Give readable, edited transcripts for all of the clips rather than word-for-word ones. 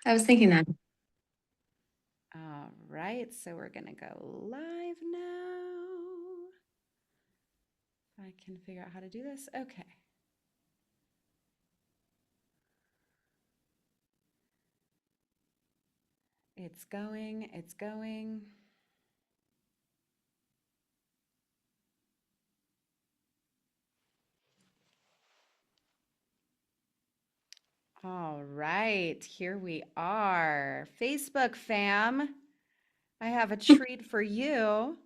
I was thinking that. All right, so we're gonna go live now. If I can figure out how to do this. Okay, it's going, it's going. All right, here we are. Facebook fam, I have a treat for you.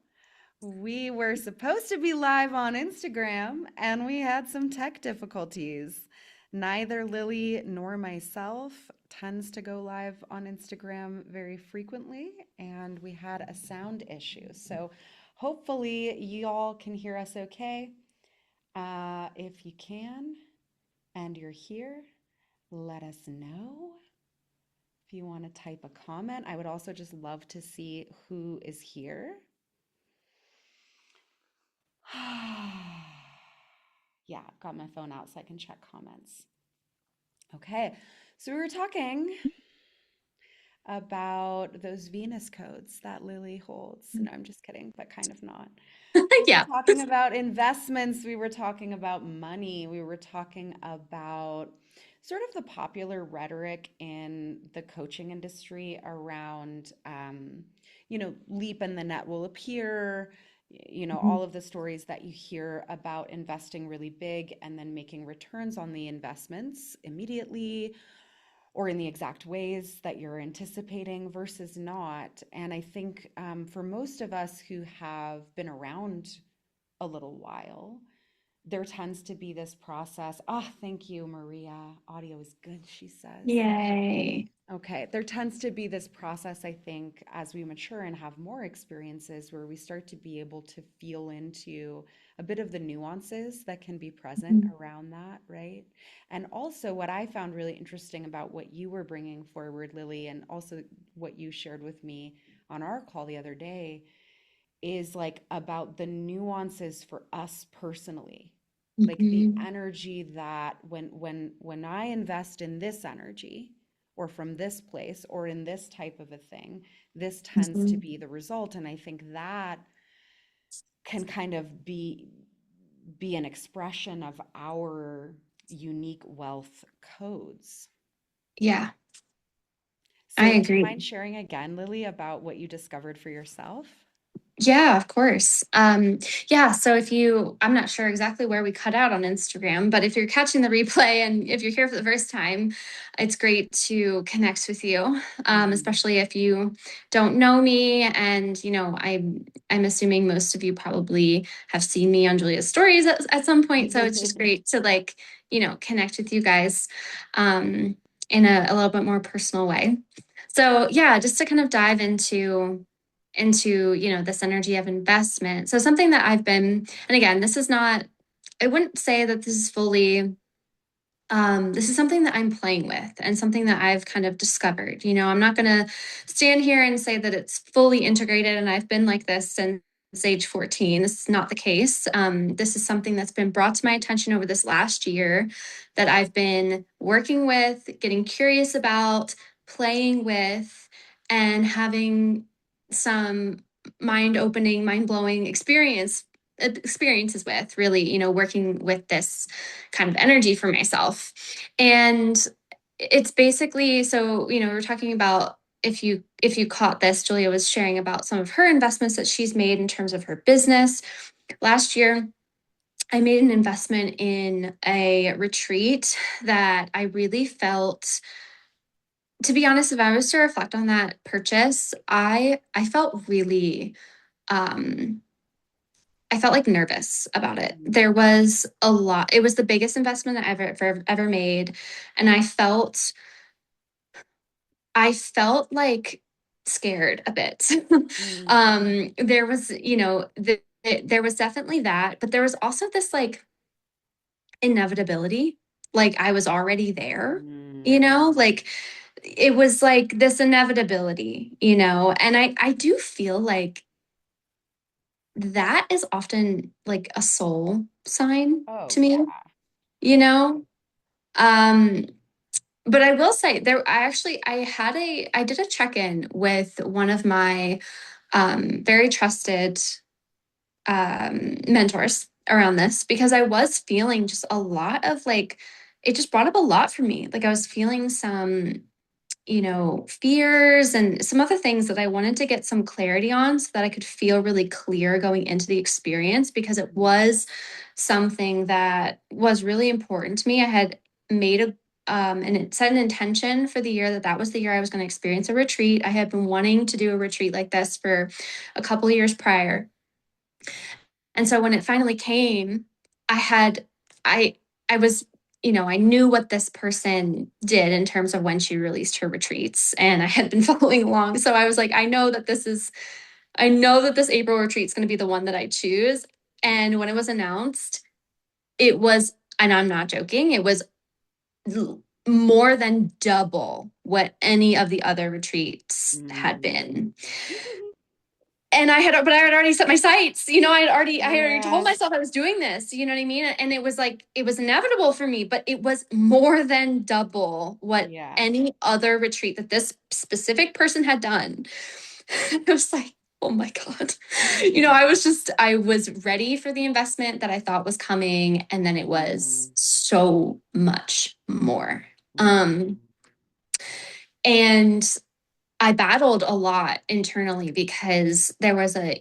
We were supposed to be live on Instagram and we had some tech difficulties. Neither Lily nor myself tends to go live on Instagram very frequently, and we had a sound issue. So hopefully you all can hear us okay. If you can and you're here, let us know. If you want to type a comment, I would also just love to see who is here. Yeah, got my phone out so I can check comments. Okay, so we were talking about those Venus codes that Lily holds. No, I'm just kidding, but kind of not. We were Yeah. talking about investments. We were talking about money. We were talking about sort of the popular rhetoric in the coaching industry around, leap and the net will appear. Mhm. All of the stories that you hear about investing really big and then making returns on the investments immediately or in the exact ways that you're anticipating versus not. And I think for most of us who have been around a little while, there tends to be this process. Oh, thank you, Maria. Audio is good, she says. Yay. Okay, there tends to be this process, I think, as we mature and have more experiences where we start to be able to feel into a bit of the nuances that can be present Mhm. around that, right? And also, what I found really interesting about what you were bringing forward, Lily, and also what you shared with me on our call the other day is like about the nuances for us personally, like the Mhm. energy that when I invest in this energy or from this place or in this type of a thing, this tends to Mhm. be the result. And I think that can kind of be an expression of our unique wealth codes. Yeah, I So do you agree. mind sharing again, Lily, about what you discovered for yourself? Yeah, of course. Yeah, so I'm not sure exactly where we cut out on Instagram, but if you're catching the replay and if you're here for the first time, it's great to connect with you, Mhm. especially if you don't know me. And, I'm assuming most of you probably have seen me on Julia's stories at some point. So it's just great to connect with you guys in a little bit more personal way. So yeah, just to kind of dive into this energy of investment. So something that I've been, and again, this is not, I wouldn't say that this is fully, this is something that I'm playing with and something that I've kind of discovered. I'm not going to stand here and say that it's fully integrated and I've been like this since age 14. This is not the case. This is something that's been brought to my attention over this last year that I've been working with, getting curious about, playing with, and having some mind opening, mind blowing experiences with, really, working with this kind of energy for myself. And it's basically, so, we're talking about, if you caught this, Julia was sharing about some of her investments that she's made in terms of her business. Last year, I made an investment in a retreat that I really felt, to be honest, if I was to reflect on that purchase, I felt really um I felt like nervous about it. Mhm. There was a lot. It was the biggest investment that I've ever made, and I felt like scared a bit. Mhm. There was, there was definitely that, but there was also this like inevitability. Like I was already there, Mm. like it was like this inevitability, and I do feel like that is often like a soul sign Oh, to me, yeah. you Oh, know? Um, but I will say there, I did a check-in with one of my very trusted mentors around this because I was feeling just a lot of like, it just brought up a lot for me. Like I was feeling some, fears and some other things that I wanted to get some clarity on so that I could feel really clear going into the experience because it Mhm. was something that was really important to me. I had made and it set an intention for the year that was the year I was going to experience a retreat. I had been wanting to do a retreat like this for a couple of years prior. And so when it finally came, I had, I, I was, I knew what this person did in terms of when she released her retreats and I had been following along. So I was like, I know that this April retreat is going to be the one that I choose. And when it was announced, it was, and I'm not joking, it was more than double what any of the other retreats had Mm. been. And but I had already set my sights. I had already told Yeah. myself I was doing this. You know what I mean? And it was like it was inevitable for me, but it was more than double what Yeah. any other retreat that this specific person had done. I was like, oh my god. I was ready for the investment that I thought was coming, and then it was Mm. so much more. Um, Mm. and I battled a lot internally because there was a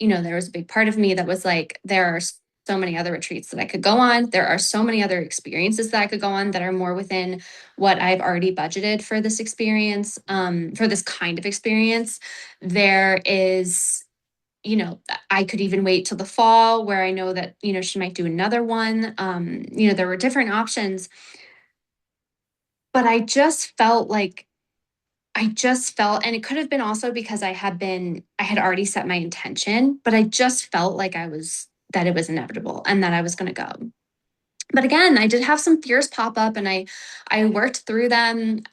big part of me that was like, there are so many other retreats that I could go on. There are so many other experiences that I could go on that are more within what I've already budgeted for this experience, for this kind of experience. There is, I could even wait till the fall where I know that, she might do another one. There were different options, but I just felt, and it could have been also because I had already set my intention, but I just felt like that it was inevitable and that I was going to go. But again, I did have some fears pop up and I worked through them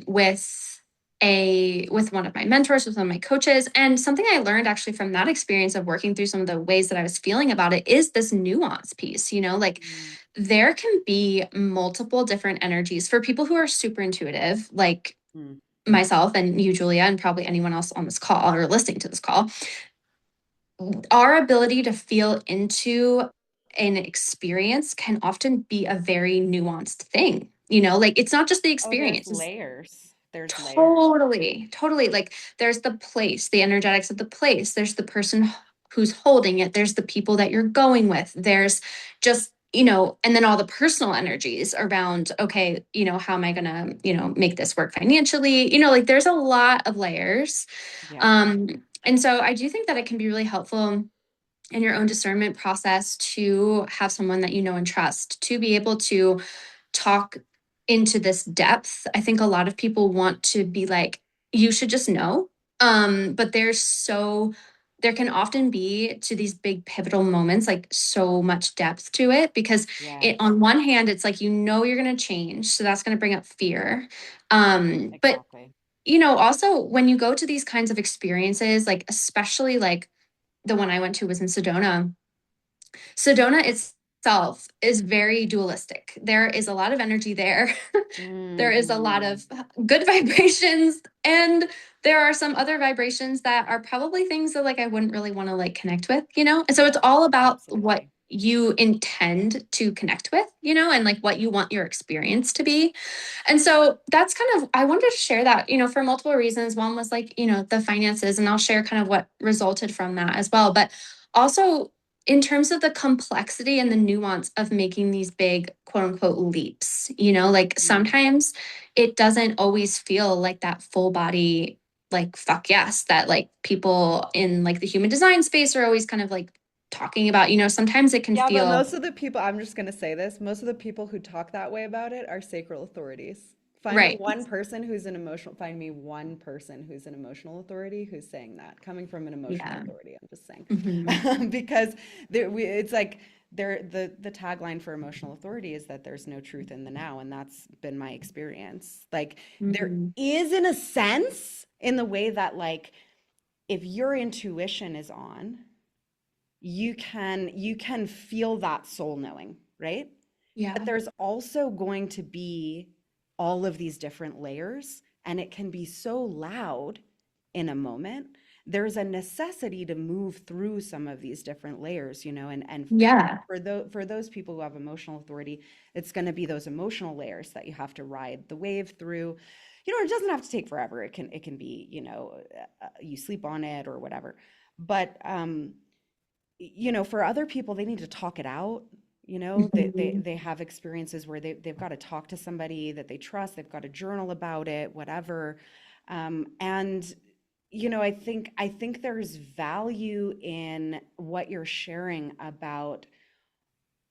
with one of my mentors, with one of my coaches. And something I learned actually from that experience of working through some of the ways that I was feeling about it is this nuance piece, like Mm. there can be multiple different energies for people who are super intuitive, like Mm. myself and you, Julia, and probably anyone else on this call or listening to this call, our ability to feel into an experience can often be a very nuanced thing. Like it's not just the Oh, there's experience, it's layers. There's layers. totally, totally like there's the place, the energetics of the place, there's the person who's holding it, there's the people that you're going with, there's just and then all the personal energies around, okay, how am I gonna, make this work financially? Like there's a lot of layers. Yeah. And so I do think that it can be really helpful in your own discernment process to have someone that you know and trust to be able to talk into this depth. I think a lot of people want to be like, you should just know. But there can often be to these big pivotal moments, like so much depth to it because Yes. on one hand, it's like, you're going to change. So that's going to bring up fear. But Exactly. also when you go to these kinds of experiences, like, especially like the one I went to was in Sedona. Sedona itself is very dualistic. There is a lot of energy there. There is a lot Hmm. of good vibrations, and there are some other vibrations that are probably things that like I wouldn't really want to like connect with, And so it's Yeah, all about what absolutely. you intend to connect with, and like what you want your experience to be. And so that's kind of, I wanted to share that, for multiple reasons. One was like, the finances, and I'll share kind of what resulted from that as well. But also, in terms of the complexity and the nuance of making these big quote unquote leaps, like Mm. sometimes it doesn't always feel like that full body, like, fuck yes, that like people in like the human design space are always kind of like talking about, sometimes it can Yeah, but feel most of the people, I'm just going to say this, most of the people who talk that way about it are sacral authorities. right. Find me one person who's an emotional authority who's saying that, coming from an emotional Yeah. authority, I'm just Hmm. saying. Because it's like the tagline for emotional authority is that there's no truth in the now, and that's been my experience. Like there Hmm. is in a sense in the way that like if your intuition is on, you can feel that soul knowing, right? Yeah. But there's also going to be all of these different layers, and it can be so loud in a moment. There's a necessity to move through some of these different layers, and Yeah. for those people who have emotional authority, it's going to be those emotional layers that you have to ride the wave through. It doesn't have to take forever. It can be, you sleep on it or whatever. But for other people, they need to talk it out. Mhm. They have experiences where they've got to talk to somebody that they trust. They've got to journal about it, whatever. And I think there's value in what you're sharing about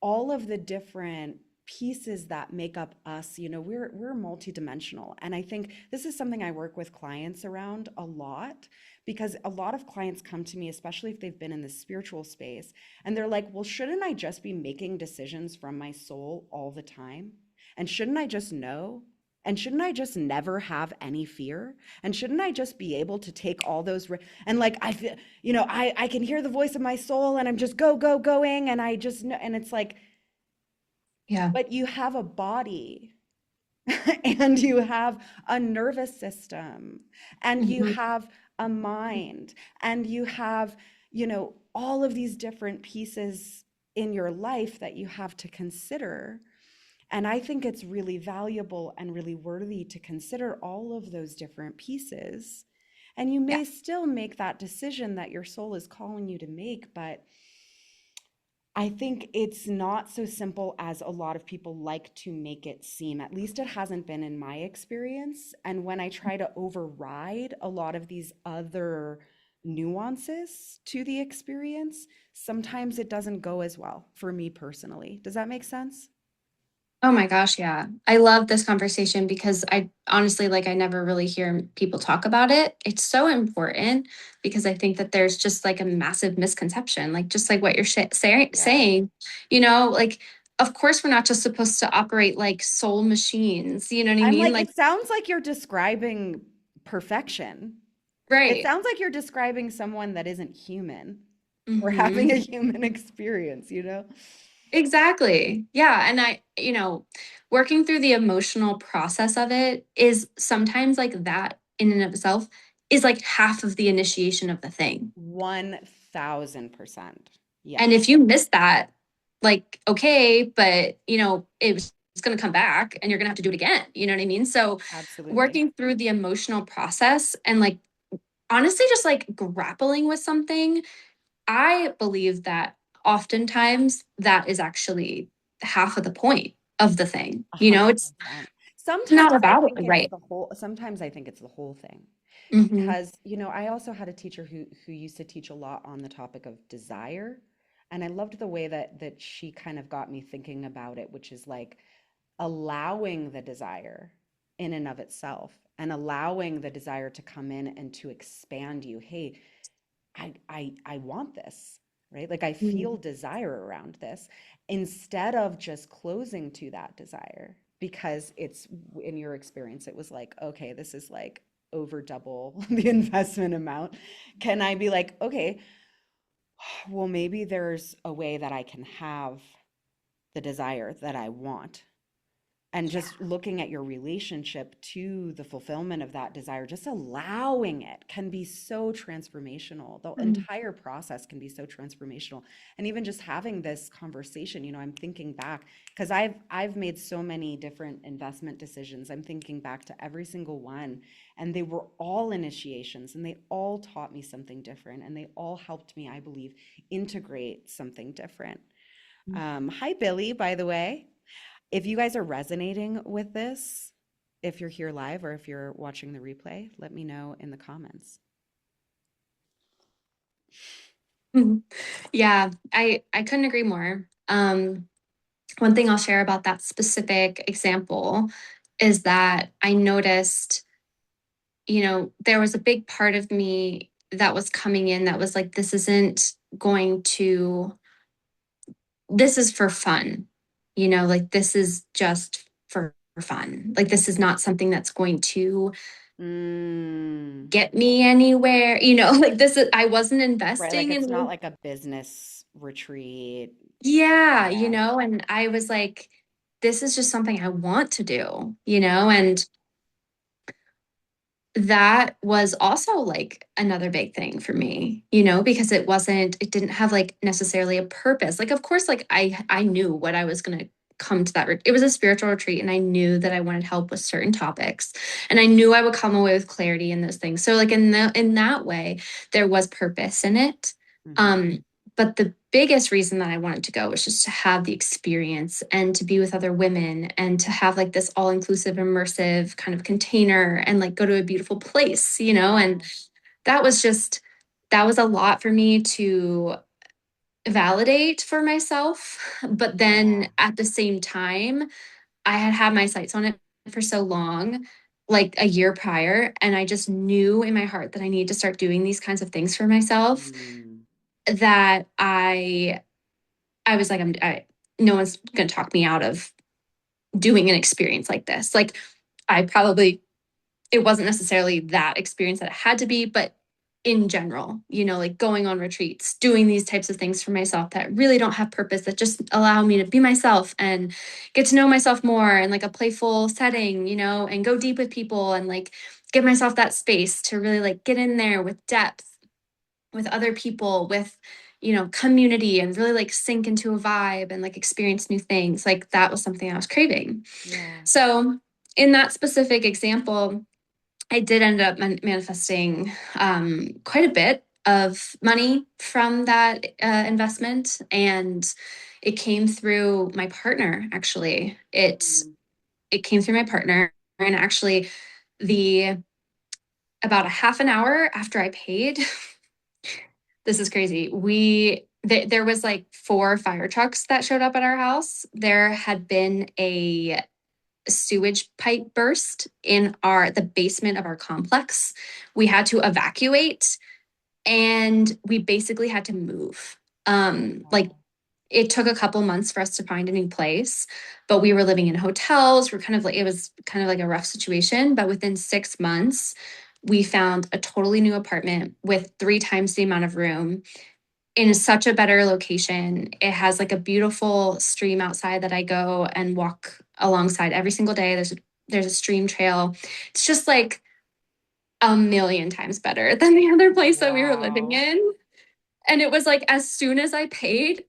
all of the different pieces that make up us. We're multidimensional, and I think this is something I work with clients around a lot, because a lot of clients come to me, especially if they've been in the spiritual space, and they're like, well, shouldn't I just be making decisions from my soul all the time, and shouldn't I just know, and shouldn't I just never have any fear, and shouldn't I just be able to take all those and like I feel, I can hear the voice of my soul, and I'm just going, and I just know. And it's like, Yeah. but you have a body and you have a nervous system and you Mhm. have a mind and you have, all of these different pieces in your life that you have to consider. And I think it's really valuable and really worthy to consider all of those different pieces. And you Yeah. may still make that decision that your soul is calling you to make, but I think it's not so simple as a lot of people like to make it seem. At least it hasn't been in my experience. And when I try to override a lot of these other nuances to the experience, sometimes it doesn't go as well for me personally. Does that make sense? Oh my gosh, yeah. I love this conversation because I honestly, like, I never really hear people talk about it. It's so important because I think that there's just like a massive misconception, like, just like what you're Yeah. saying, like, of course, we're not just supposed to operate like soul machines. You know what I I'm mean? like, Like, it sounds like you're describing perfection. It right. sounds like you're describing someone that isn't human or having a Hmm. human experience? Exactly. Yeah. And working through the emotional process of it is sometimes like that in and of itself is like half of the initiation of the thing. 1000%. And Yes. if you miss that, like, okay, but it's going to come back and you're going to have to do it again. You know what I mean? So Absolutely. working through the emotional process and like honestly just like grappling with something, I believe that oftentimes that is actually half of the point of the thing. A It's 100%. not about it, right? Sometimes I think it's the whole thing. Hmm. Because, I also had a teacher who used to teach a lot on the topic of desire. And I loved the way that she kind of got me thinking about it, which is like allowing the desire in and of itself and allowing the desire to come in and to expand you. Hey, I want this, right? Like I feel desire around this, instead of just closing to that desire, because it's, in your experience, it was like, okay, this is like over double the investment amount. Can I be like, okay, well, maybe there's a way that I can have the desire that I want, and Yeah. just looking at your relationship to the fulfillment of that desire, just allowing it can be so transformational. The Mm. entire process can be so transformational. And even just having this conversation, I'm thinking back, because I've made so many different investment decisions. I'm thinking back to every single one, and they were all initiations, and they all taught me something different, and they all helped me, I believe, integrate something different. Hi, Billy, by the way. If you guys are resonating with this, if you're here live or if you're watching the replay, let me know in the comments. Mhm. Yeah, I couldn't agree more. One thing I'll share about that specific example is that I noticed, there was a big part of me that was coming in that was like, this isn't going to, this is for fun, like this is just for fun. Like this is not something that's going to Mm, get me anywhere, like this is, I wasn't right, like investing it's not in, like a business retreat. yeah, Yeah. and I was like, this is just something I want to do, you know? And that was also like another big thing for me, you know, because it didn't have like necessarily a purpose. Like, of course, like I knew what I was going to come to that. It was a spiritual retreat, and I knew that I wanted help with certain topics, and I knew I would come away with clarity in those things. So like in that way, there was purpose in it. Hmm. Um, but the biggest reason that I wanted to go was just to have the experience and to be with other women and to have like this all inclusive, immersive kind of container and like go to a beautiful place, you know? And Yeah. that was just, that was a lot for me to validate for myself. But then Yeah. at the same time, I had had my sights on it for so long, like a year prior. And I just knew in my heart that I needed to start doing these kinds of things for myself Mm. that I was like, no one's going to talk me out of doing an experience like this. Like, I probably, it wasn't necessarily that experience that it had to be, but in general, you know, like going on retreats, doing these types of things for myself that really don't have purpose, that just allow me to be myself and get to know myself more in like a playful setting, you know, and go deep with people and like give myself that space to really like get in there with depth with other people, with you know community, and really like sink into a vibe and like experience new things. Like that was something I was craving. Yeah. So in that specific example, I did end up manifesting quite a bit of money from that investment, and it came through my partner. Actually, Mm. it came through my partner, and actually the about a half an hour after I paid, this is crazy. There was like four fire trucks that showed up at our house. There had been a sewage pipe burst in our the basement of our complex. We had to evacuate, and we basically had to move. Like Wow. it took a couple months for us to find a new place, but we were living in hotels. We're kind of like, it was kind of like a rough situation, but within 6 months we found a totally new apartment with three times the amount of room in such a better location. It has like a beautiful stream outside that I go and walk alongside every single day. There's a stream trail. It's just like a million times better than the other place that we were living Wow. in. And it was like as soon as I paid,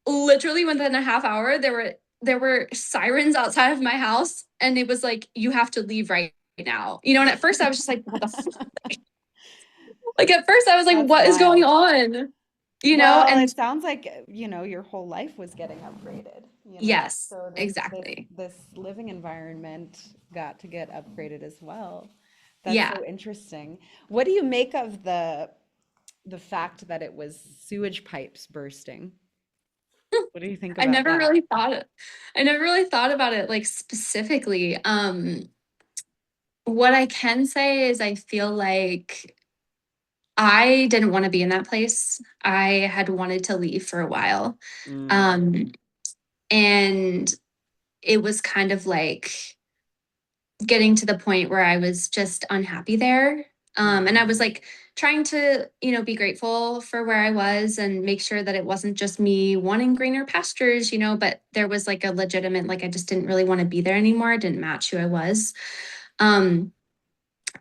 literally within a half hour, there were sirens outside of my house, and it was like you have to leave right now. You know, and at first I was just like, what the like at first I was like, That's what is going wild. on? You know, Well, and it sounds like, your whole life was getting upgraded, you know? yes, So exactly. this living environment got to get upgraded as well. That's Yeah. so interesting. What do you make of the fact that it was sewage pipes bursting? What do you think I about never that? really thought it. I never really thought about it like specifically. What I can say is I feel like I didn't want to be in that place. I had wanted to leave for a while. Mm. Um, and it was kind of like getting to the point where I was just unhappy there. And I was Mhm. like trying to, you know, be grateful for where I was and make sure that it wasn't just me wanting greener pastures, you know, but there was like a legitimate, like I just didn't really want to be there anymore. It didn't match who I was. Um,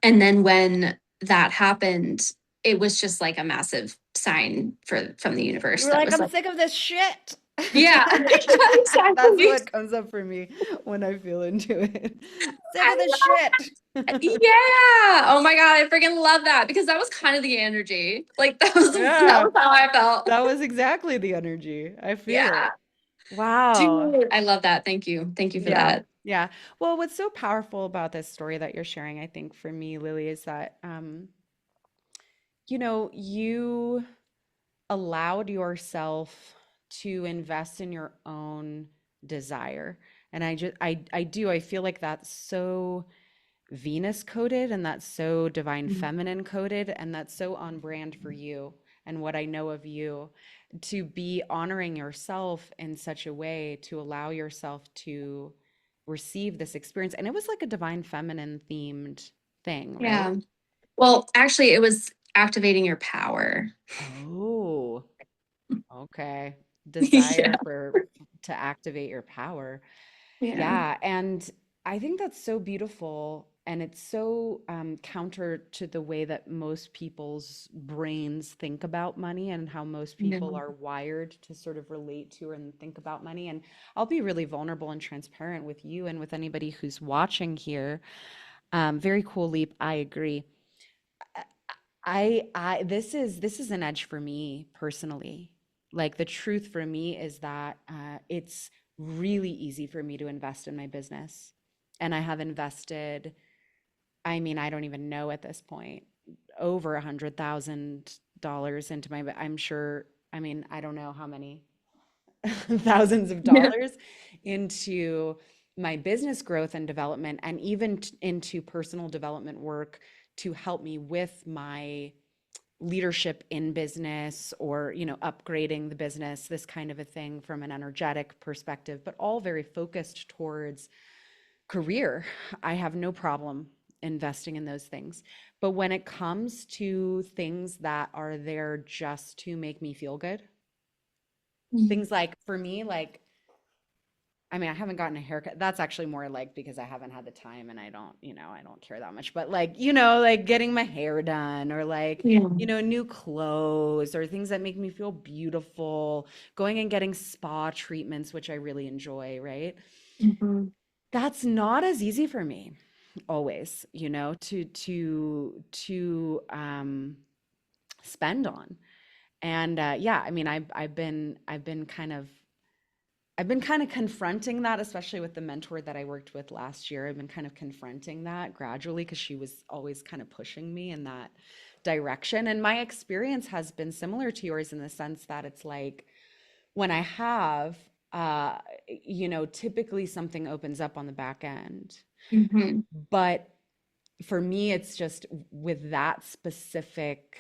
and then when that happened, it was just like a massive sign from the You universe were that like, was I'm like, sick of this shit. yeah, yeah, That's exactly. what comes up for me when I feel into it. Sick of I this shit. Yeah. Oh my God. I freaking love that because that was kind of the energy. Like that Yeah, was how I felt. that was exactly the energy. I feel Yeah. it. Wow. Dude, I love that. Thank you. Thank you for Yeah. that. Yeah. Well, what's so powerful about this story that you're sharing, I think for me, Lily, is that you allowed yourself to invest in your own desire. And I feel like that's so Venus coded, and that's so divine feminine coded, and that's so on brand for you and what I know of you, to be honoring yourself in such a way to allow yourself to receive this experience. And it was like a divine feminine themed thing, right? Yeah. Well, actually, it was activating your power. Oh, okay. Yeah. Desire for to activate your power. Yeah. Yeah, and I think that's so beautiful, and it's so counter to the way that most people's brains think about money and how most people No. are wired to sort of relate to and think about money. And I'll be really vulnerable and transparent with you and with anybody who's watching here. Very cool leap. I agree. This is an edge for me personally. Like the truth for me is that it's really easy for me to invest in my business, and I have invested. I mean, I don't even know at this point over $100,000 into my. I'm sure. I mean, I don't know how many thousands of Yeah. dollars into my business growth and development, and even into personal development work to help me with my leadership in business or upgrading the business, this kind of a thing from an energetic perspective, but all very focused towards career. I have no problem investing in those things, but when it comes to things that are there just to make me feel good, things like, for me, like, I mean, I haven't gotten a haircut. That's actually more like because I haven't had the time and I don't care that much. But like, like getting my hair done or like, Yeah. new clothes or things that make me feel beautiful, going and getting spa treatments, which I really enjoy, right? Mhm. That's not as easy for me always, to spend on. And yeah, I mean, I've been kind of confronting that, especially with the mentor that I worked with last year. I've been kind of confronting that gradually because she was always kind of pushing me in that direction. And my experience has been similar to yours in the sense that it's like when I have, typically something opens up on the back end. Mhm. But for me, it's just with that specific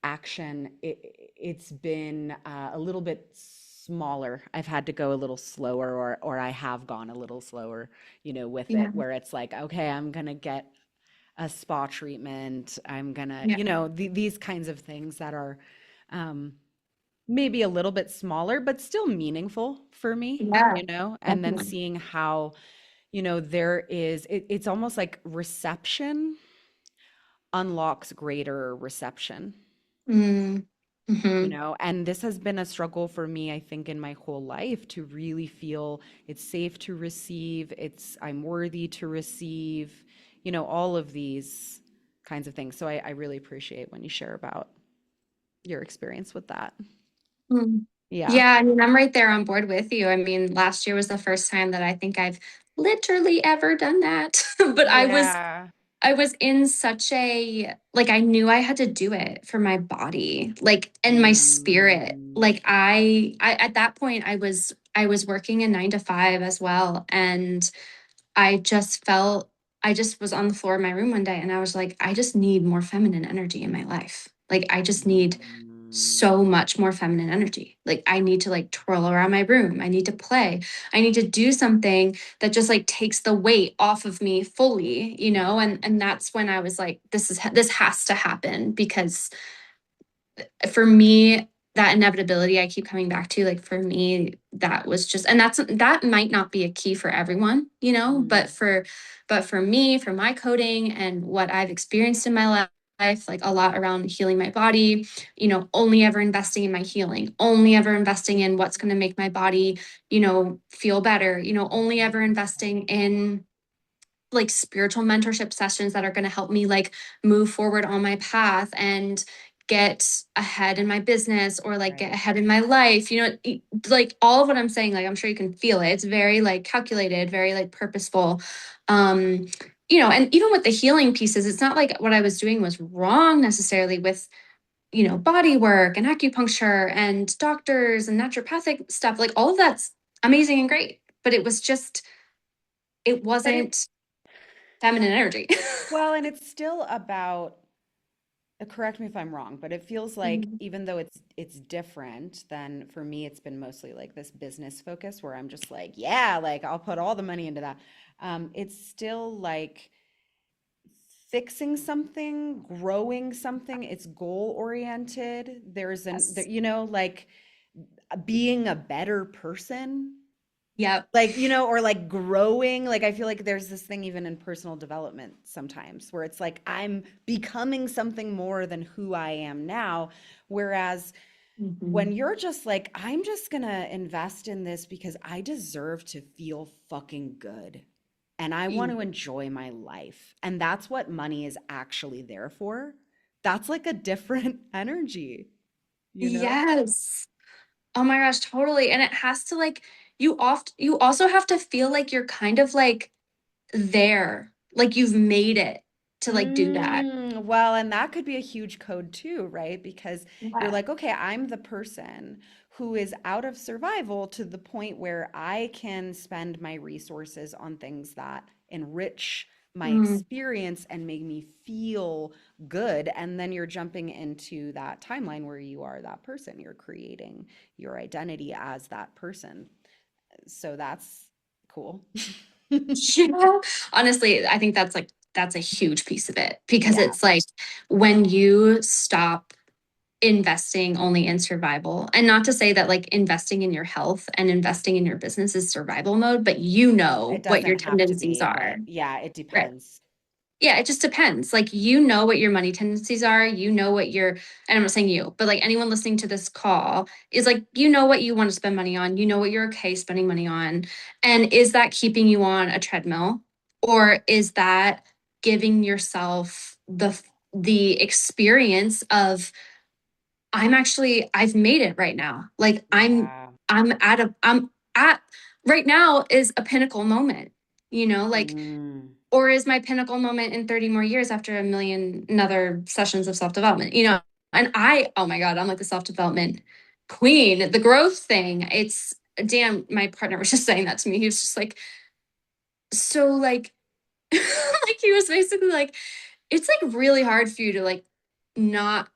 action, it's been a little bit smaller. I've had to go a little slower, or I have gone a little slower, with Yeah. it, where it's like, okay, I'm gonna get a spa treatment. I'm gonna, Yeah. these kinds of things that are um, maybe a little bit smaller, but still meaningful for me, Yeah. and then Definitely. seeing how, it's almost like reception unlocks greater reception. Mm. Mhm. And this has been a struggle for me, I think, in my whole life, to really feel it's safe to receive, I'm worthy to receive, all of these kinds of things. So I really appreciate when you share about your experience with that. Mm. Yeah. Yeah, I mean, I'm right there on board with you. I mean, last year was the first time that I think I've literally ever done that. But Yeah. I was in such a like I knew I had to do it for my body, like and my spirit. Mm. Like I at that point I was working a 9 to 5 as well. And I just felt I just was on the floor of my room one day and I was like, I just need more feminine energy in my life. Like I just need Mm. so much more feminine energy. Like I need to like twirl around my room. I need to play. I need to do something that just like takes the weight off of me fully, and that's when I was like, this has to happen because for me that inevitability I keep coming back to, like for me that was just, and that might not be a key for everyone, but Mm. for me, for my coding and what I've experienced in my life, like a lot around healing my body, only ever investing in my healing, only ever investing in what's going to make my body, feel better, only ever investing in like spiritual mentorship sessions that are going to help me like move forward on my path and get ahead in my business or like get Right. ahead in my life, like all of what I'm saying, like I'm sure you can feel it, it's very like calculated, very like purposeful. um and even with the healing pieces, it's not like what I was doing was wrong necessarily with body work and acupuncture and doctors and naturopathic stuff, like all of that's amazing and great, but it was just, it But it, wasn't feminine energy. well, and it's still about, correct me if I'm wrong, but it feels like Mhm. even though it's different, then for me it's been mostly like this business focus where I'm just like, yeah, like I'll put all the money into that. It's still like fixing something, growing something. It's goal oriented. There's Yes. like being a better person. Yep. Like, or like growing. Like, I feel like there's this thing even in personal development sometimes where it's like I'm becoming something more than who I am now. Whereas when Mhm. you're just like, I'm just gonna invest in this because I deserve to feel fucking good and I want to enjoy my life. And that's what money is actually there for. That's like a different energy, you know? Yes. Oh my gosh, totally. And it has to like you also have to feel like you're kind of like there, like you've made it to like do that. Well, and that could be a huge code too, right? Because you're Yeah. like, okay, I'm the person who is out of survival to the point where I can spend my resources on things that enrich my Mm, experience and make me feel good. And then you're jumping into that timeline where you are that person. You're creating your identity as that person. So that's cool. yeah. Honestly, I think that's a huge piece of it because Yeah, it's like when you stop investing only in survival, and not to say that like investing in your health and investing in your business is survival mode, but you it know what doesn't your have to tendencies be, are. but yeah, it Right. depends. Yeah, it just depends. Like, you know what your money tendencies are. You know what your, and I'm not saying you, but like anyone listening to this call is like, you know what you want to spend money on. You know what you're okay spending money on. And is that keeping you on a treadmill? Or is that giving yourself the experience of, I've made it right now. Like Yeah. I'm at right now is a pinnacle moment, like, Mm. or is my pinnacle moment in 30 more years after a million another sessions of self-development. And oh my God, I'm like the self-development queen, the growth thing. It's damn, my partner was just saying that to me. He was just like, so like, like he was basically like, it's like really hard for you to like not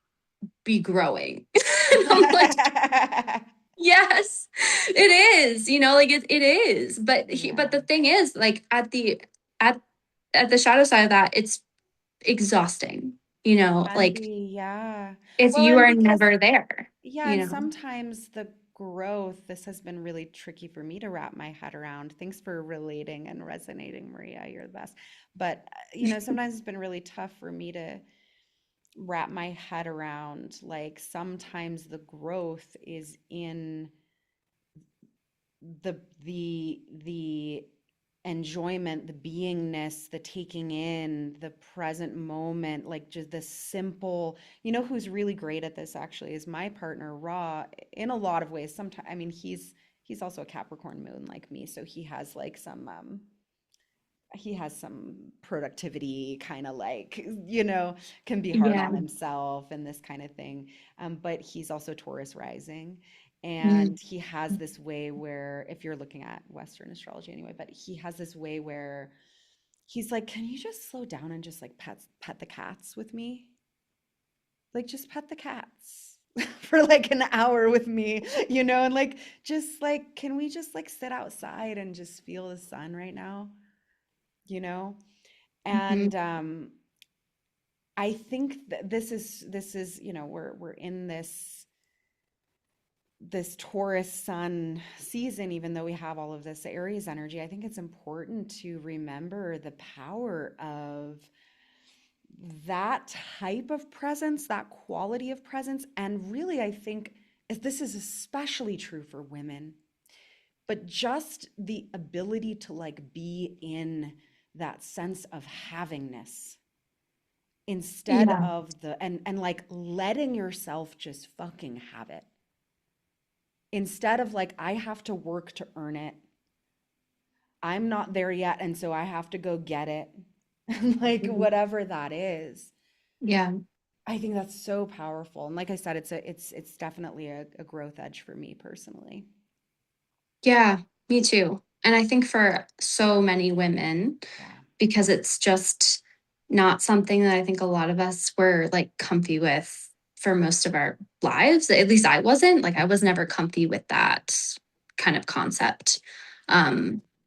be growing. And I'm like, yes, it is, like it is. But Yeah. the thing is, like at at the shadow side of that, it's exhausting, Can like be, yeah. if Well, you and are because, never there, yeah, you and know. sometimes the growth, this has been really tricky for me to wrap my head around. Thanks for relating and resonating, Maria. You're the best. But, sometimes it's been really tough for me to wrap my head around. Like, sometimes the growth is in the enjoyment, the beingness, the taking in, the present moment, like just the simple, who's really great at this actually is my partner, Raw, in a lot of ways. Sometimes, I mean, he's also a Capricorn moon like me, so he has some productivity kind of like, can be hard Yeah. on himself and this kind of thing. But he's also Taurus rising. Mm, And he has this way where, if you're looking at Western astrology anyway, but he has this way where he's like, can you just slow down and just like pet the cats with me? Like, just pet the cats for like an hour with me, and like, just like, can we just like sit outside and just feel the sun right now? You know? mhm. And I think that this is we're in this Taurus sun season, even though we have all of this Aries energy. I think it's important to remember the power of that type of presence, that quality of presence. And really, I think this is especially true for women, but just the ability to like be in that sense of havingness instead Yeah. of and like letting yourself just fucking have it, instead of like, I have to work to earn it, I'm not there yet and so I have to go get it, like Mhm. whatever that is. Yeah. I think that's so powerful, and like I said, it's definitely a growth edge for me personally. Yeah, me too. And I think for so many women, Yeah. because it's just not something that I think a lot of us were like comfy with for most of our lives. At least I wasn't. Like I was never comfy with that kind of concept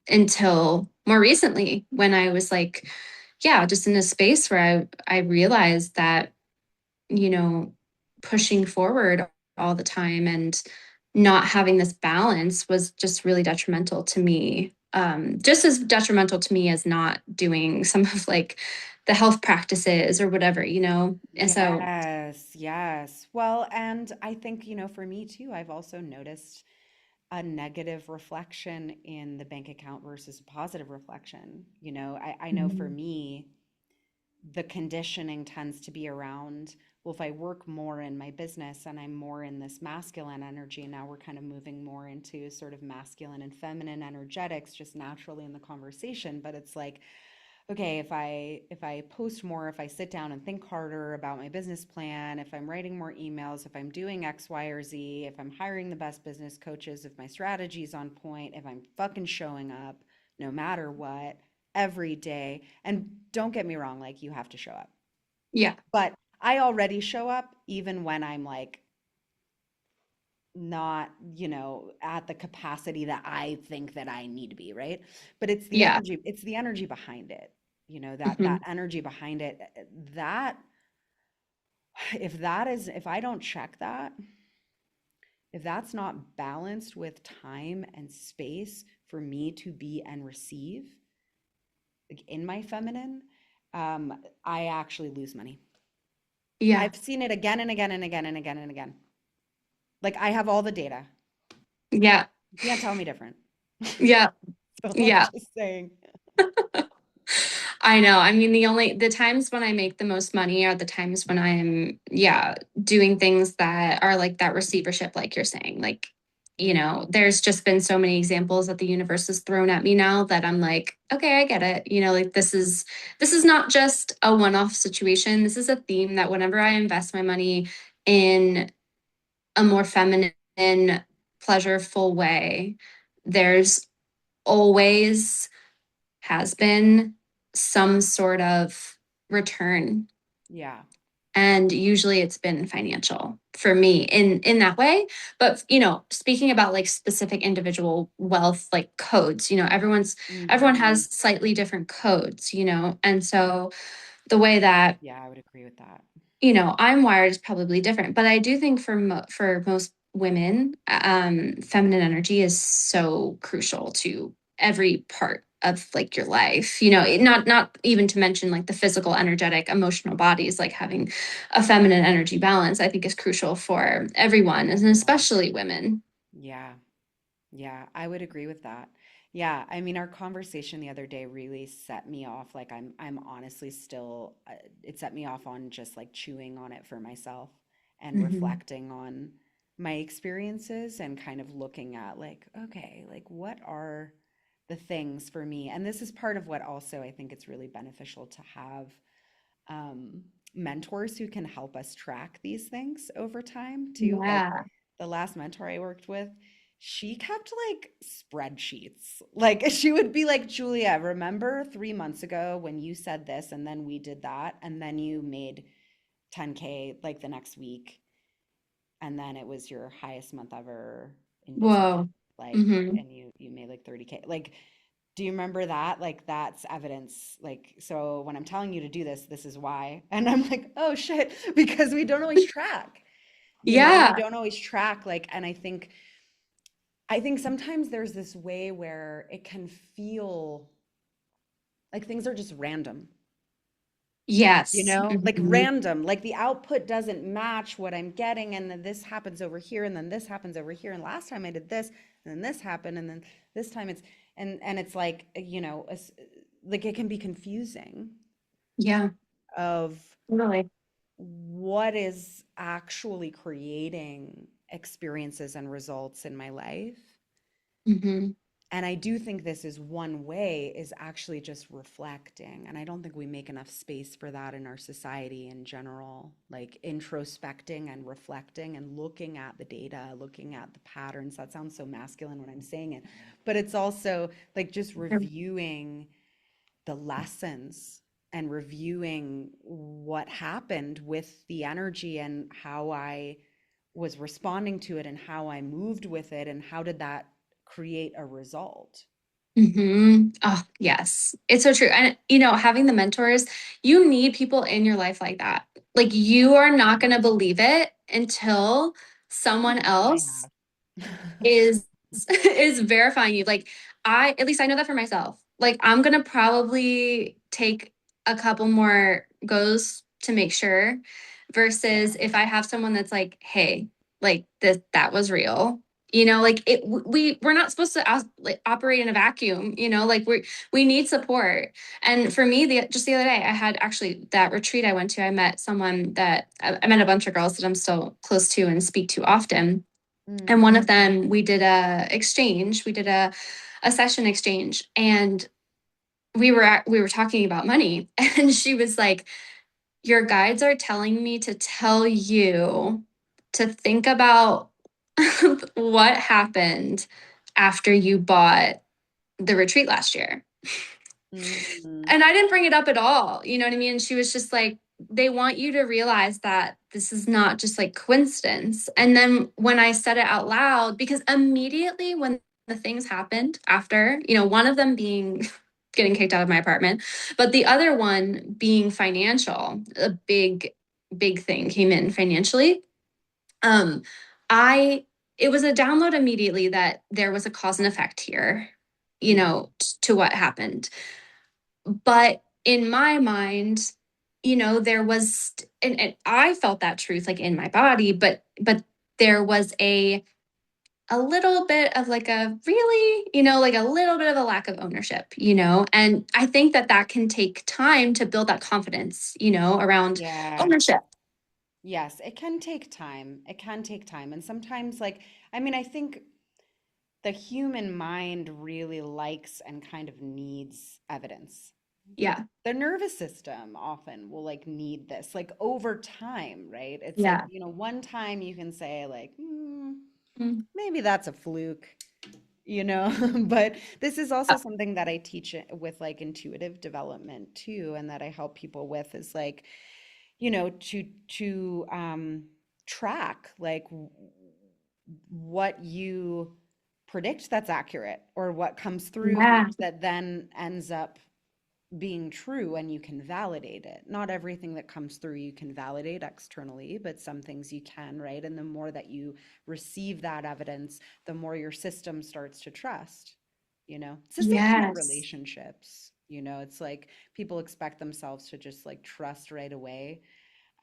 until more recently when I was like, yeah, just in a space where I realized that, you know, pushing forward all the time and not having this balance was just really detrimental to me. Just as detrimental to me as not doing some of like the health practices or whatever, you know? And so, Yes, yes. Well, and I think, for me too, I've also noticed a negative reflection in the bank account versus a positive reflection. I know for mhm, me, the conditioning tends to be around, well, if I work more in my business and I'm more in this masculine energy, and now we're kind of moving more into sort of masculine and feminine energetics just naturally in the conversation. But it's like, okay, if I post more, if I sit down and think harder about my business plan, if I'm writing more emails, if I'm doing X, Y, or Z, if I'm hiring the best business coaches, if my strategy's on point, if I'm fucking showing up no matter what every day. And don't get me wrong, like you have to show up. yeah, But I already show up even when I'm like not, at the capacity that I think that I need to be, right? But yeah, it's the energy behind it. That mhm, energy behind it, that if I don't check that, if that's not balanced with time and space for me to be and receive, like in my feminine, I actually lose money. yeah, I've seen it again and again and again and again and again. Like I have all the data. yeah, You can't tell me different. yeah, So I'm yeah. just saying. I know. I mean, the times when I make the most money are the times when I'm, yeah, doing things that are like that receivership, like you're saying. Like, there's just been so many examples that the universe has thrown at me now that I'm like, okay, I get it. Like this is not just a one-off situation. This is a theme that whenever I invest my money in a more feminine, pleasureful way, there's always has been some sort of return, Yeah. and usually it's been financial for me in that way. But speaking about like specific individual wealth like codes, everyone Hmm. has slightly different codes, and so the way that Yeah, I would agree with that. I'm wired is probably different, but I do think for most women, feminine energy is so crucial to every part of like your life. Not even to mention like the physical, energetic, emotional bodies. Like having a feminine energy balance, I think, is crucial for everyone, and Everyone. especially women. Yeah. Yeah, I would agree with that. Yeah, I mean, our conversation the other day really set me off. Like, I'm honestly still, it set me off on just like chewing on it for myself and Hmm. reflecting on my experiences and kind of looking at like, okay, like what are the things for me? And this is part of what also I think it's really beneficial to have um, mentors who can help us track these things over time too. Like Yeah. the last mentor I worked with, she kept like spreadsheets. Like she would be like, Julia, remember 3 months ago when you said this and then we did that and then you made 10K like the next week and then it was your highest month ever in business. Whoa. Like Hmm. and you made like 30K. Like do you remember that? Like that's evidence. Like, so when I'm telling you to do this, this is why. And I'm like, oh shit, because we don't always track. We Yeah. don't always track. Like, and I think sometimes there's this way where it can feel like things are just random. Yes. Like Hmm. random, like the output doesn't match what I'm getting, and then this happens over here, and then this happens over here, and last time I did this, and then this happened, and then this time it's and it's like like it can be confusing Yeah. of Really. what is actually creating experiences and results in my life. Hmm. And I do think this is one way is actually just reflecting. And I don't think we make enough space for that in our society in general, like introspecting and reflecting and looking at the data, looking at the patterns. That sounds so masculine when I'm saying it, but it's also like just reviewing the lessons and reviewing what happened with the energy and how I was responding to it and how I moved with it and how did that create a result. Oh, yes. It's so true. And, having the mentors, you need people in your life like that. Like, you are not going to believe it until someone I else have. is is verifying you. Like I at least I know that for myself. Like I'm gonna probably take a couple more goes to make sure versus Yeah. if I have someone that's like, hey, like this that was real. Like we're not supposed to like operate in a vacuum, like we need support. And for me, the other day, I had actually that retreat I went to, I met someone that I met a bunch of girls that I'm still close to and speak to often. And Mm, one of them, we did a exchange. We did a session exchange, and we were talking about money, and she was like, "Your guides are telling me to tell you to think about what happened after you bought the retreat last year." mm, And I didn't bring it up at all. You know what I mean? She was just like, they want you to realize that this is not just like coincidence. And then when I said it out loud, because immediately when the things happened after, one of them being getting kicked out of my apartment, but the other one being financial, a big thing came in financially. Um, I it was a download immediately that there was a cause and effect here, mm, to what happened. But in my mind, there was, and I felt that truth like in my body, but there was a little bit of like a really, like a little bit of a lack of ownership, and I think that that can take time to build that confidence, around yeah. ownership. Yes, it can take time. It can take time. And sometimes, like, I mean, I think the human mind really likes and kind of needs evidence. Yeah. The nervous system often will like need this, like over time, right? It's like, Yeah. one time you can say, like, Mm. maybe that's a fluke, but this is also something that I teach with like intuitive development too, and that I help people with is like, to track like what you predict that's accurate or what comes through you Yeah. that then ends up being true and you can validate it. Not everything that comes through you can validate externally, but some things you can, right? And the more that you receive that evidence, the more your system starts to trust. It's the same thing in Yes. relationships. It's like people expect themselves to just like trust right away.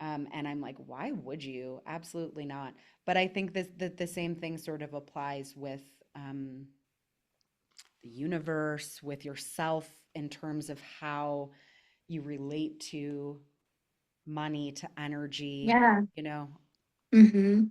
And I'm like, why would you? Absolutely not. But I think that the same thing sort of applies with the universe, with yourself in terms of how you relate to money, to energy, Yeah. you know? Hmm.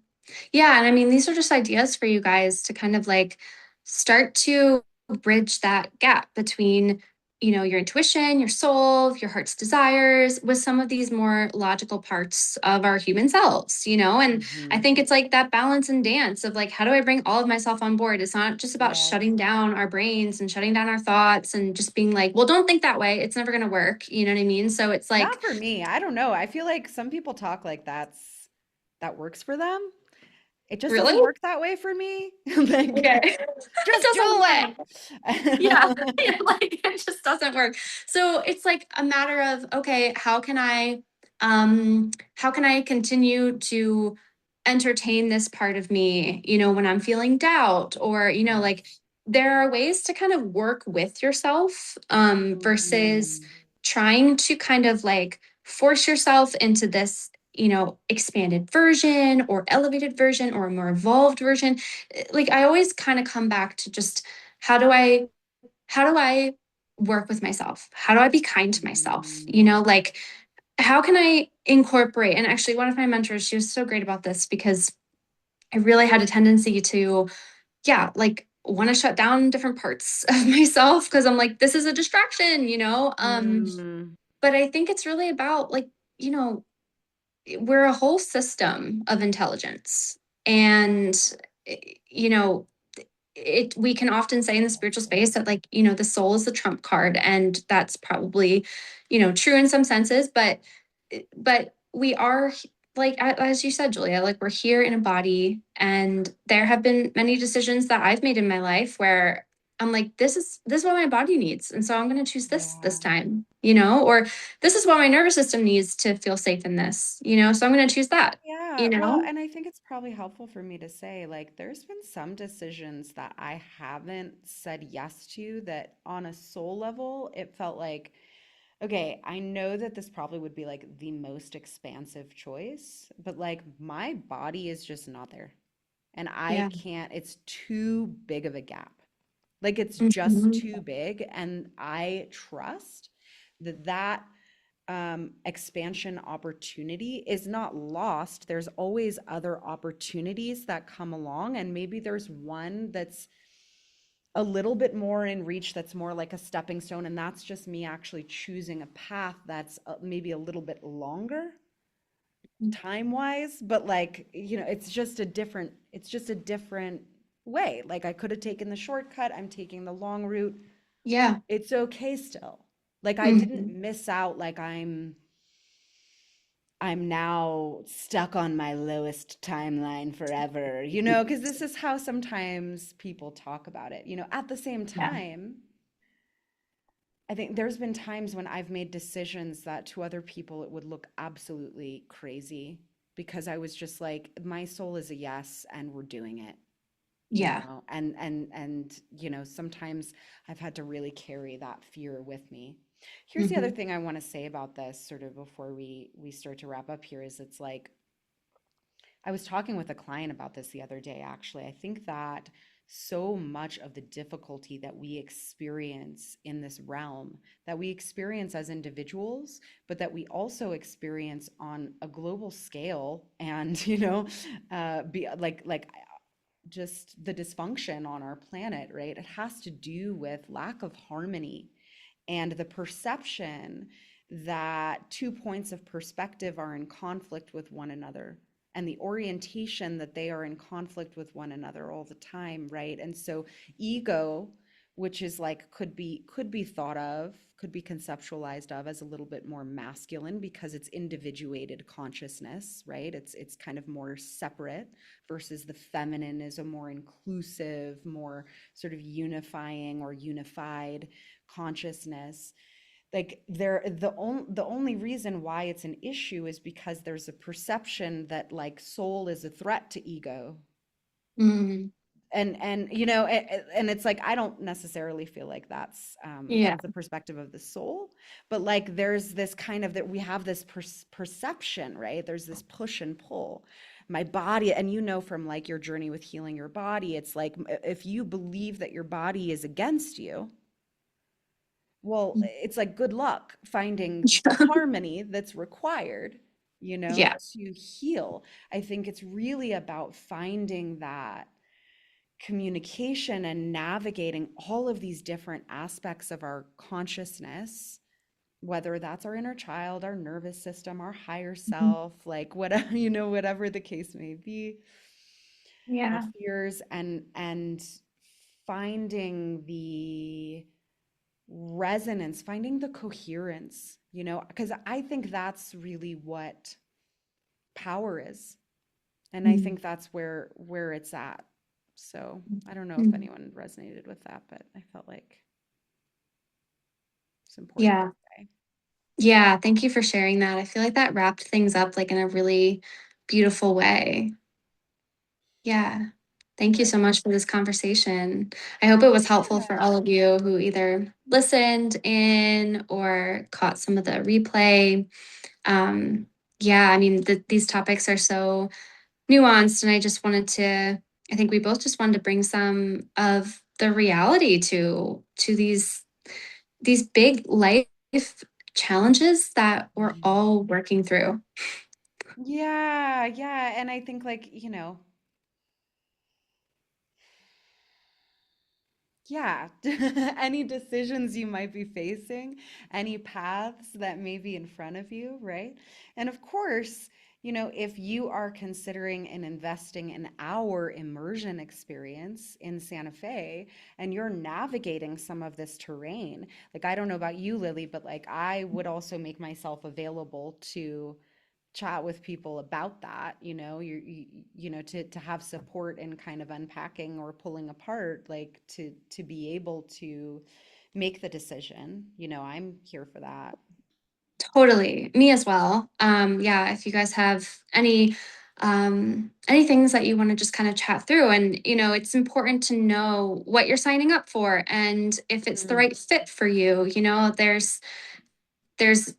Yeah, and I mean, these are just ideas for you guys to kind of like start to bridge that gap between, your intuition, your soul, your heart's desires with some of these more logical parts of our human selves, And I Hmm. think it's like that balance and dance of like, how do I bring all of myself on board? It's not just about Yes. shutting down our brains and shutting down our thoughts and just being like, well, don't think that way. It's never going to work. You know what I mean? So it's Not like, for me. I don't know. I feel like some people talk like that works for them. It just really? doesn't work that way for me. Like, Okay. It just do doesn't work. Yeah, it. like it just doesn't work. So it's like a matter of, okay, how can I continue to entertain this part of me, when I'm feeling doubt or, like Yes. there are ways to kind of work with yourself versus Mhm. trying to kind of like force yourself into this, expanded version or elevated version or a more evolved version. Like I always kind of come back to just how do I how do I work with myself? How do I be kind to myself? Mm. Like how can I incorporate? And actually, one of my mentors, she was so great about this because I really had a tendency to, yeah, like want to shut down different parts of myself because I'm like, this is a distraction, Mm. but I think it's really about like, you know, we're a whole system of intelligence. And, you know, we can often say in the spiritual space that like the soul is the trump card, and that's probably true in some senses, but we are like as you said, Julia, like we're here in a body, and there have been many decisions that I've made in my life where I'm like, this is what my body needs, and so I'm going to choose this Yeah. time, or this is what my nervous system needs to feel safe in this, so I'm going to choose that. Yeah, you well, know? and I think it's probably helpful for me to say, like, there's been some decisions that I haven't said yes to that on a soul level, it felt like, okay, I know that this probably would be like the most expansive choice, but like my body is just not there. And I Yeah. can't, it's too big of a gap. Like it's just Mhm. too big. And I trust that that expansion opportunity is not lost. There's always other opportunities that come along, and maybe there's one that's a little bit more in reach, that's more like a stepping stone, and that's just me actually choosing a path that's maybe a little bit longer time wise, but like, it's just a different way. Like I could have taken the shortcut, I'm taking the long route. Yeah. It's okay still. Like I didn't Mhm. miss out, like I'm now stuck on my lowest timeline forever, because this is how sometimes people talk about it. At the same Yeah. time, I think there's been times when I've made decisions that to other people it would look absolutely crazy because I was just like, my soul is a yes and we're doing it. Yeah. Sometimes I've had to really carry that fear with me. Here's the other Mhm. thing I want to say about this sort of before we start to wrap up here is it's like I was talking with a client about this the other day actually. I think that so much of the difficulty that we experience in this realm, that we experience as individuals, but that we also experience on a global scale, and be like just the dysfunction on our planet, right? It has to do with lack of harmony and the perception that two points of perspective are in conflict with one another, and the orientation that they are in conflict with one another all the time, right? And so ego, which is like could be thought of, could be conceptualized of as a little bit more masculine because it's individuated consciousness, right? It's kind of more separate, versus the feminine is a more inclusive, more sort of unifying or unified consciousness. Like the only reason why it's an issue is because there's a perception that like soul is a threat to ego. Mhm. And it's like I don't necessarily feel like that's Yeah. the perspective of the soul, but like there's this kind of that we have this perception, right? There's this push and pull. My body, and from like your journey with healing your body, it's like if you believe that your body is against you, well, it's like good luck finding the harmony that's required, Yeah. to heal. I think it's really about finding that communication and navigating all of these different aspects of our consciousness, whether that's our inner child, our nervous system, our higher Mhm. self, like whatever, whatever the case may be, our Yeah. fears, and finding the resonance, finding the coherence, because I think that's really what power is. And I Mhm. think that's where it's at. So I don't know if Mhm. anyone resonated with that, but I felt like it's important to Yeah. say. Yeah. Thank you for sharing that. I feel like that wrapped things up like in a really beautiful way. Yeah. Thank you Good. so much for this conversation. I hope it was helpful for Yeah. all of you who either listened in or caught some of the replay. Um, yeah, I mean, these topics are so nuanced, and I think we both just wanted to bring some of the reality to these big life challenges that we're all working through. Yeah, yeah. And I think like, yeah, any decisions you might be facing, any paths that may be in front of you, right? And of course, if you are considering and investing in our immersion experience in Santa Fe and you're navigating some of this terrain, like I don't know about you, Lily, but like I would also make myself available to chat with people about that, to have support in kind of unpacking or pulling apart, like to be able to make the decision. I'm here for that. Totally. Me as well. Yeah, if you guys have any any things that you want to just kind of chat through. And, it's important to know what you're signing up for and if it's the Mm, right fit for you. There's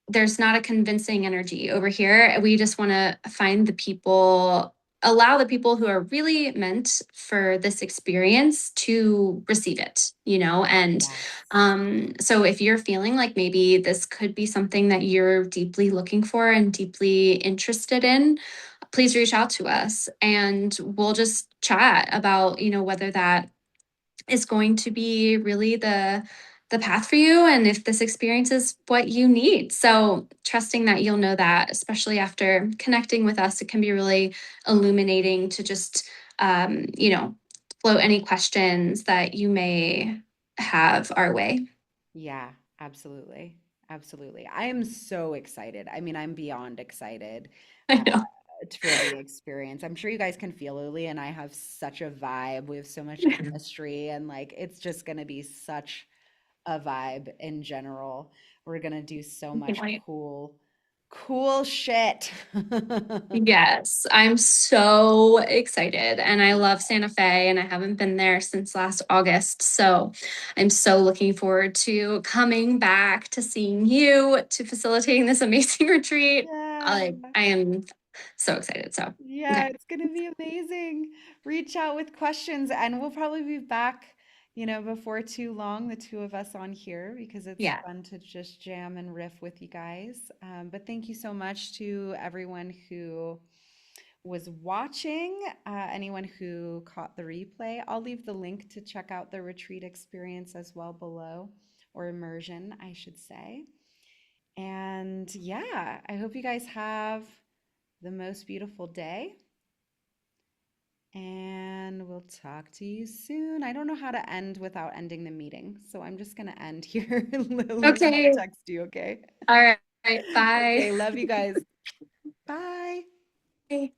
there's not a convincing energy over here. We just want to find the people, allow the people who are really meant for this experience to receive it, and yes. so if you're feeling like maybe this could be something that you're deeply looking for and deeply interested in, please reach out to us and we'll just chat about, whether that is going to be really the path for you and if this experience is what you need. So trusting that you'll know that, especially after connecting with us, it can be really illuminating to just float any questions that you may have our way. Yeah, absolutely. Absolutely. I am so excited. I mean, I'm beyond excited I uh, know. for the experience. I'm sure you guys can feel Lily and I have such a vibe. We have so much chemistry, and like it's just going to be such a vibe in general. We're going to do so Can't much wait. cool shit. Yes, I'm so excited. And I love Santa Fe, and I haven't been there since last August. So I'm so looking forward to coming back, to seeing you, to facilitating this amazing retreat. Yeah. I am so excited. So, Yeah, okay. it's gonna be amazing. Reach out with questions, and we'll probably be back, before too long, the two of us on here, because it's Yeah. fun to just jam and riff with you guys. But thank you so much to everyone who was watching, anyone who caught the replay. I'll leave the link to check out the retreat experience as well below, or immersion, I should say. And yeah, I hope you guys have the most beautiful day. And we'll talk to you soon. I don't know how to end without ending the meeting, so I'm just going to end here, Lily, and I'll Okay. text you, okay? All right. Bye. Okay, love you guys. Bye. Bye.